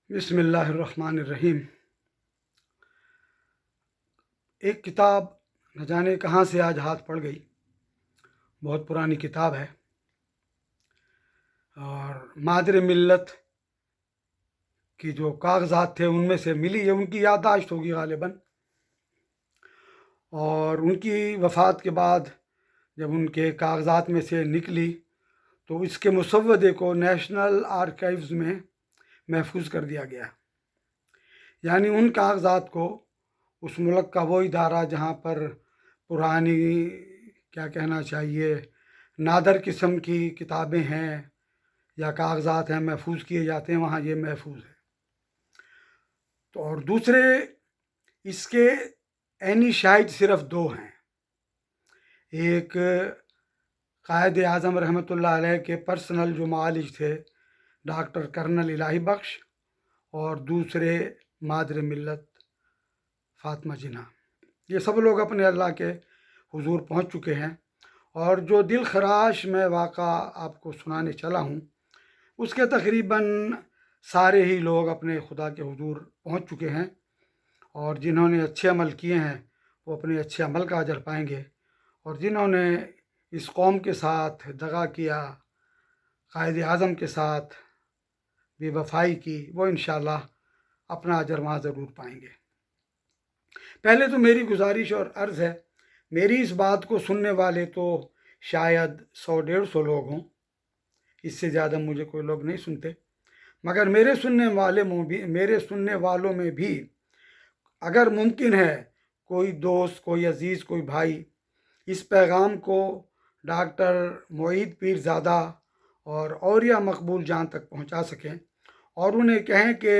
بسم اللہ الرحمن الرحیم۔ ایک کتاب نہ جانے کہاں سے آج ہاتھ پڑ گئی، بہت پرانی کتاب ہے اور مادر ملت کی جو کاغذات تھے ان میں سے ملی ہے، ان کی یادداشت ہوگی غالباً، اور ان کی وفات کے بعد جب ان کے کاغذات میں سے نکلی تو اس کے مسودے کو نیشنل آرکائیوز میں محفوظ کر دیا گیا، یعنی ان کاغذات کو اس ملک کا وہ ادارہ جہاں پر پرانی کیا کہنا چاہیے نادر قسم کی کتابیں ہیں یا کاغذات ہیں محفوظ کیے جاتے ہیں، وہاں یہ محفوظ ہے۔ تو اور دوسرے اس کے عینی شاہد صرف دو ہیں، ایک قائد اعظم رحمۃ اللہ علیہ کے پرسنل جو معالج تھے ڈاکٹر کرنل الہی بخش، اور دوسرے مادر ملت فاطمہ جناح۔ یہ سب لوگ اپنے اللہ کے حضور پہنچ چکے ہیں، اور جو دل خراش میں واقعہ آپ کو سنانے چلا ہوں اس کے تقریباً سارے ہی لوگ اپنے خدا کے حضور پہنچ چکے ہیں، اور جنہوں نے اچھے عمل کیے ہیں وہ اپنے اچھے عمل کا اجر پائیں گے، اور جنہوں نے اس قوم کے ساتھ دغا کیا، قائد اعظم کے ساتھ بے وفائی کی، وہ انشاءاللہ اپنا اجر وہاں ضرور پائیں گے۔ پہلے تو میری گزارش اور عرض ہے، میری اس بات کو سننے والے تو شاید 100-150 لوگ ہوں، اس سے زیادہ مجھے کوئی لوگ نہیں سنتے، مگر میرے سننے والوں میں بھی اگر ممکن ہے کوئی دوست، کوئی عزیز، کوئی بھائی اس پیغام کو ڈاکٹر معید پیرزادہ اور اولیاء مقبول جان تک پہنچا سکیں، اور انہیں کہیں کہ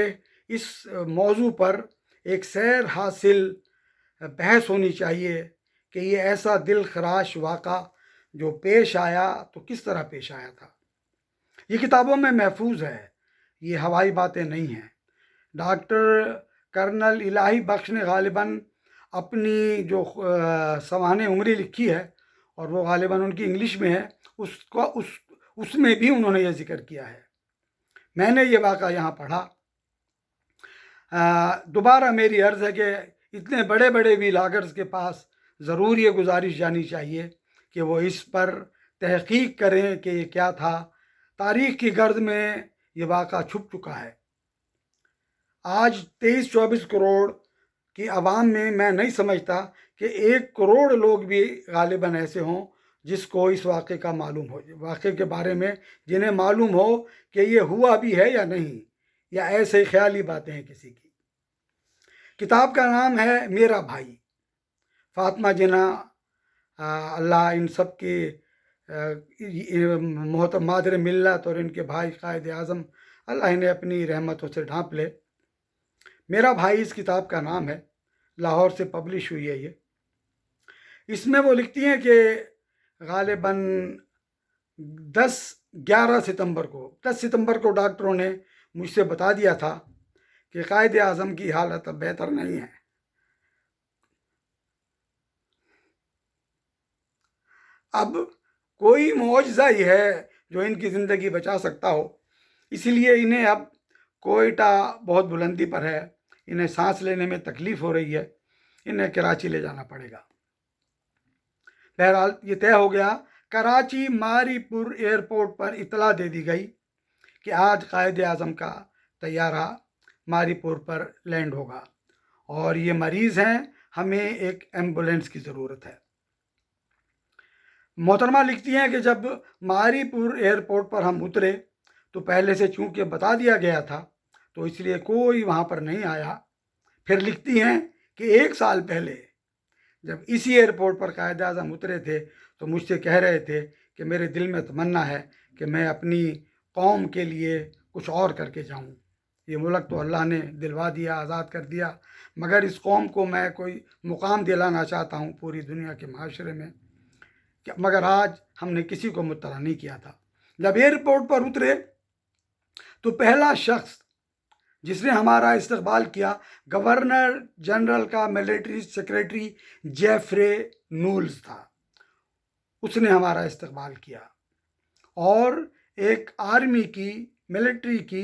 اس موضوع پر ایک سیر حاصل بحث ہونی چاہیے کہ یہ ایسا دل خراش واقعہ جو پیش آیا تو کس طرح پیش آیا تھا۔ یہ کتابوں میں محفوظ ہے، یہ ہوائی باتیں نہیں ہیں۔ ڈاکٹر کرنل الہی بخش نے غالباً اپنی جو سوانح عمری لکھی ہے، اور وہ غالباً ان کی انگلش میں ہے، اس میں بھی انہوں نے یہ ذکر کیا ہے۔ میں نے یہ واقعہ یہاں پڑھا۔ دوبارہ میری عرض ہے کہ اتنے بڑے بڑے ویلاگرز کے پاس ضرور یہ گزارش جانی چاہیے کہ وہ اس پر تحقیق کریں کہ یہ کیا تھا۔ تاریخ کی گرد میں یہ واقعہ چھپ چکا ہے۔ آج 23-24 کروڑ کی عوام میں نہیں سمجھتا کہ 1 کروڑ لوگ بھی غالباً ایسے ہوں جس کو اس واقعے کا معلوم ہو، واقعے کے بارے میں جنہیں معلوم ہو کہ یہ ہوا بھی ہے یا نہیں، یا ایسے خیالی باتیں ہیں کسی کی۔ کتاب کا نام ہے میرا بھائی۔ فاطمہ جناح اللہ ان سب کی محترم مادر ملت اور ان کے بھائی قائد اعظم اللہ انہیں اپنی رحمتوں سے ڈھانپ لے۔ میرا بھائی اس کتاب کا نام ہے، لاہور سے پبلش ہوئی ہے یہ۔ اس میں وہ لکھتی ہیں کہ غالباً 10 ستمبر کو ڈاکٹروں نے مجھ سے بتا دیا تھا کہ قائد اعظم کی حالت اب بہتر نہیں ہے۔ اب کوئی معجزہ ہی ہے جو ان کی زندگی بچا سکتا ہو، اسی لیے انہیں اب کوئٹہ بہت بلندی پر ہے، انہیں سانس لینے میں تکلیف ہو رہی ہے، انہیں کراچی لے جانا پڑے گا۔ بہرحال یہ طے ہو گیا۔ کراچی ماری پور ایئرپورٹ پر اطلاع دے دی گئی کہ آج قائد اعظم کا طیارہ ماری پور پر لینڈ ہوگا، اور یہ مریض ہیں، ہمیں ایک ایمبولینس کی ضرورت ہے۔ محترمہ لکھتی ہیں کہ جب ماری پور ایئرپورٹ پر ہم اترے تو پہلے سے چونکہ بتا دیا گیا تھا تو اس لیے کوئی وہاں پر نہیں آیا۔ پھر لکھتی ہیں کہ 1 سال پہلے جب اسی ایئرپورٹ پر قائد اعظم اترے تھے تو مجھ سے کہہ رہے تھے کہ میرے دل میں تمنا ہے کہ میں اپنی قوم کے لیے کچھ اور کر کے جاؤں۔ یہ ملک تو اللہ نے دلوا دیا، آزاد کر دیا، مگر اس قوم کو میں کوئی مقام دلانا چاہتا ہوں پوری دنیا کے معاشرے میں، مگر آج ہم نے کسی کو مطلع نہیں کیا تھا۔ جب ایئرپورٹ پر اترے تو پہلا شخص جس نے ہمارا استقبال کیا گورنر جنرل کا ملٹری سیکریٹری جیفرے نولز تھا۔ اس نے ہمارا استقبال کیا، اور ایک آرمی کی، ملٹری کی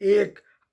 1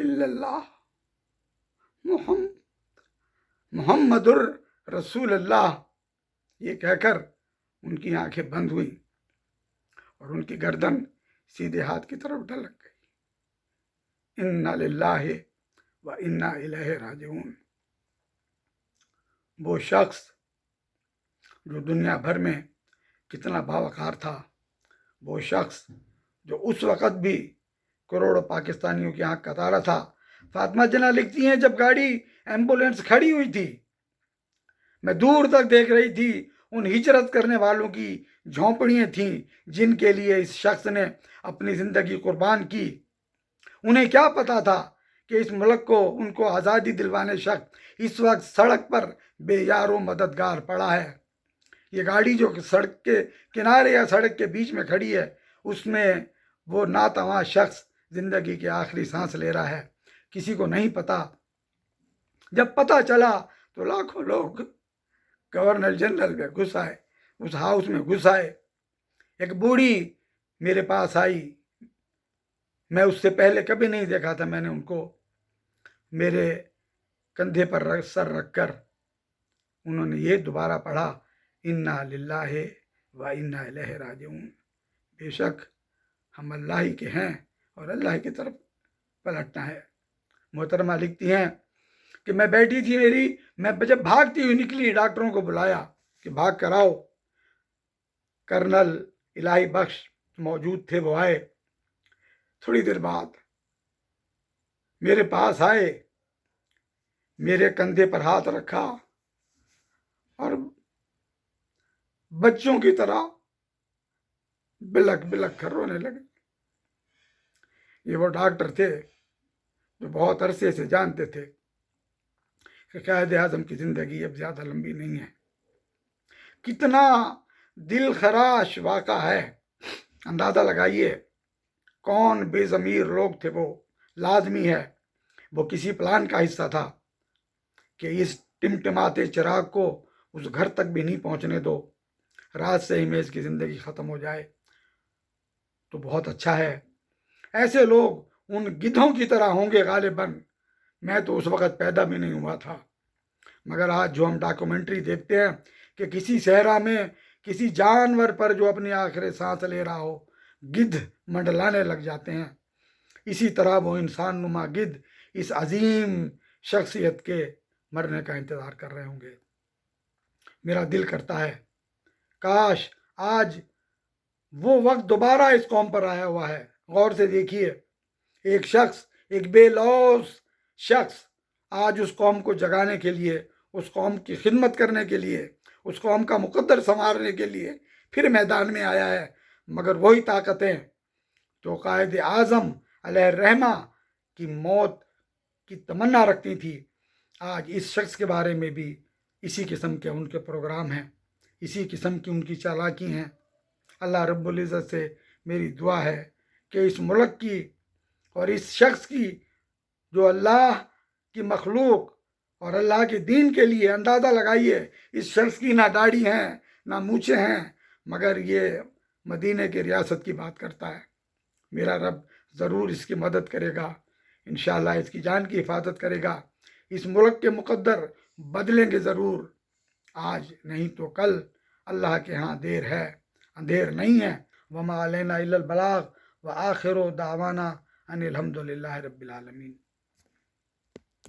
الا اللہ محمد رسول اللہ، یہ کہہ کر ان کی آنکھیں بند ہوئیں اور ان کی گردن سیدھے ہاتھ کی طرف ڈھلک گئی۔ انا للہ و انا الیہ راجعون۔ وہ شخص جو دنیا بھر میں کتنا باوقار تھا، وہ شخص جو اس وقت بھی کروڑوں پاکستانیوں کی آنکھ کا تارا تھا۔ فاطمہ جناح لکھتی ہیں، جب گاڑی ایمبولینس کھڑی ہوئی تھی، میں دور تک دیکھ رہی تھی، ان ہجرت کرنے والوں کی جھونپڑیاں تھیں جن کے لیے اس شخص نے اپنی زندگی قربان کی۔ انہیں کیا پتا تھا کہ اس ملک کو، ان کو آزادی دلوانے شخص اس وقت سڑک پر بے یار و مددگار پڑا ہے۔ یہ گاڑی جو سڑک کے کنارے یا سڑک کے بیچ میں کھڑی ہے، اس میں وہ ناتواں شخص زندگی کی آخری سانس لے رہا ہے۔ کسی کو نہیں پتا۔ جب پتا چلا تو لاکھوں لوگ گورنر جنرل میں گھس آئے، اس ہاؤس میں گھس آئے۔ ایک بوڑھی میرے پاس آئی، میں اس سے پہلے کبھی نہیں دیکھا تھا، میں نے ان کو میرے کندھے پر سر رکھ کر انہوں نے یہ دوبارہ پڑھا، انا للہ و انا الیہ راجعون۔ بے شک ہم اللہ ہی کے ہیں اور اللہ کی طرف پلٹنا ہے۔ محترمہ لکھتی ہیں کہ میں بیٹھی تھی، میں جب بھاگتی ہوئی نکلی، ڈاکٹروں کو بلایا کہ بھاگ کر آؤ۔ کرنل الہی بخش موجود تھے، وہ آئے۔ تھوڑی دیر بعد میرے پاس آئے، میرے کندھے پر ہاتھ رکھا اور بچوں کی طرح بلک بلک کر رونے لگے۔ یہ وہ ڈاکٹر تھے جو بہت عرصے سے جانتے تھے کہ قائد اعظم کی زندگی اب زیادہ لمبی نہیں ہے۔ کتنا دل خراش واقعہ ہے، اندازہ لگائیے کون بے ضمیر لوگ تھے وہ۔ لازمی ہے وہ کسی پلان کا حصہ تھا کہ اس ٹمٹماتے چراغ کو اس گھر تک بھی نہیں پہنچنے دو، رات سے ہی میں اس کی زندگی ختم ہو جائے تو بہت اچھا ہے۔ ایسے لوگ ان گدھوں کی طرح ہوں گے غالباً۔ میں تو اس وقت پیدا بھی نہیں ہوا تھا، مگر آج جو ہم ڈاکومنٹری دیکھتے ہیں کہ کسی صحرا میں کسی جانور پر جو اپنی آخری سانس لے رہا ہو، گدھ منڈلانے لگ جاتے ہیں، اسی طرح وہ انسان نما گدھ اس عظیم شخصیت کے مرنے کا انتظار کر رہے ہوں گے۔ میرا دل کرتا ہے کاش آج وہ وقت دوبارہ اس قوم پر آیا ہوا ہے۔ غور سے دیکھیے، ایک شخص، ایک بے لوث شخص آج اس قوم کو جگانے کے لیے، اس قوم کی خدمت کرنے کے لیے، اس قوم کا مقدر سنوارنے کے لیے پھر میدان میں آیا ہے۔ مگر وہی طاقتیں جو قائد اعظم علیہ الرحمہ کی موت کی تمنا رکھتی تھی، آج اس شخص کے بارے میں بھی اسی قسم کے ان کے پروگرام ہیں، اسی قسم کی ان کی چالاکی ہیں۔ اللہ رب العزت سے میری دعا ہے کہ اس ملک کی اور اس شخص کی جو اللہ کی مخلوق اور اللہ کے دین کے لیے، اندازہ لگائیے اس شخص کی نہ داڑھی ہیں نہ مونچھیں ہیں، مگر یہ مدینے کی ریاست کی بات کرتا ہے۔ میرا رب ضرور اس کی مدد کرے گا، انشاءاللہ اس کی جان کی حفاظت کرے گا۔ اس ملک کے مقدر بدلیں گے ضرور، آج نہیں تو کل۔ اللہ کے ہاں دیر ہے، اندھیر نہیں ہے۔ وما علینا الا البلاغ وآخر دعوانا ان الحمد للہ رب العالمین۔